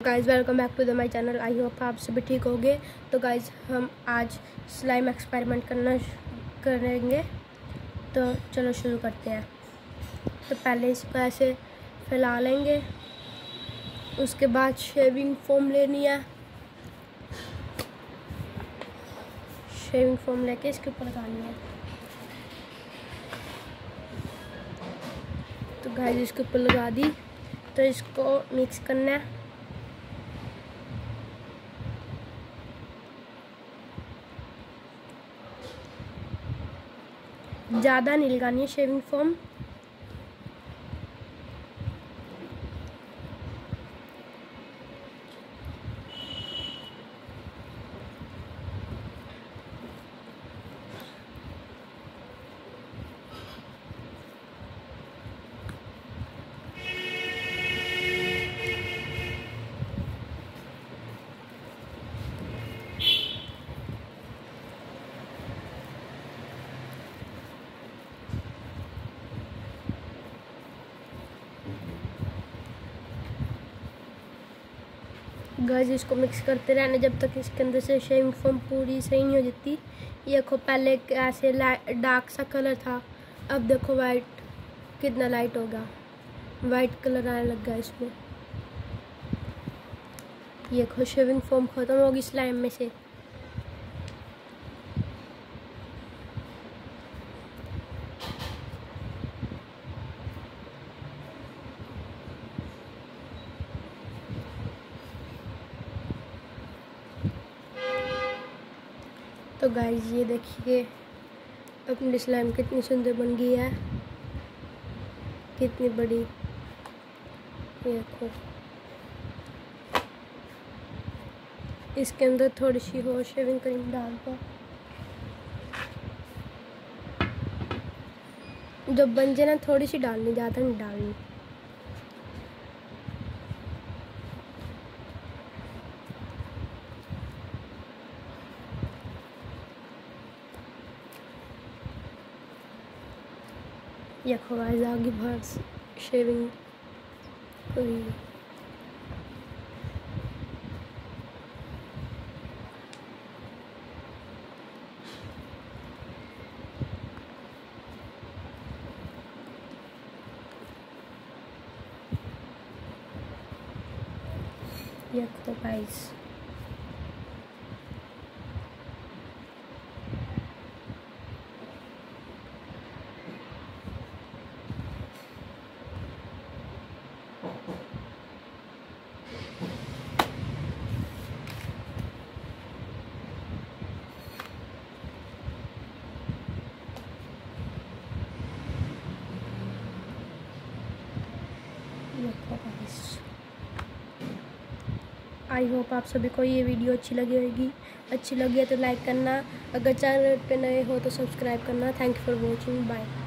Guys welcome back to the my channel. I hope आप सभी ठीक होंगे। तो गाइज़ हम आज स्लाइम एक्सपेरिमेंट करेंगे। तो चलो शुरू करते हैं। तो पहले इसको ऐसे फैला लेंगे, उसके बाद शेविंग फोम लेनी है। शेविंग फोम लेके इसके ऊपर लगानी है। तो गाइज़ इसके ऊपर लगा दी। तो इसको मिक्स करना है। ज़्यादा नहीं लगानी है शेविंग फोम। गाइस इसको मिक्स करते रहना जब तक इसके अंदर से शेविंग फोम पूरी सही नहीं हो जाती। ये देखो पहले ऐसे डार्क सा कलर था, अब देखो वाइट कितना लाइट होगा, वाइट कलर आने लग गया इसमें। ये देखो शेविंग फोम खत्म होगी स्लाइम में से। तो गाइस ये देखिए अपनी स्लाइम कितनी सुंदर बन गई है, कितनी बड़ी। ये देखो इसके अंदर थोड़ी सी और शेविंग क्रीम डाल दो। जब बन जाए ना थोड़ी सी डालनी, ज़्यादा नहीं डालनी। ये खवाइज आगे बहुत शेविंग करी। ये खवाइज आई होप आप सभी को ये वीडियो अच्छी लगी होगी। अच्छी लगी है तो लाइक करना, अगर चैनल पे नए हो तो सब्सक्राइब करना। Thank you for watching, bye.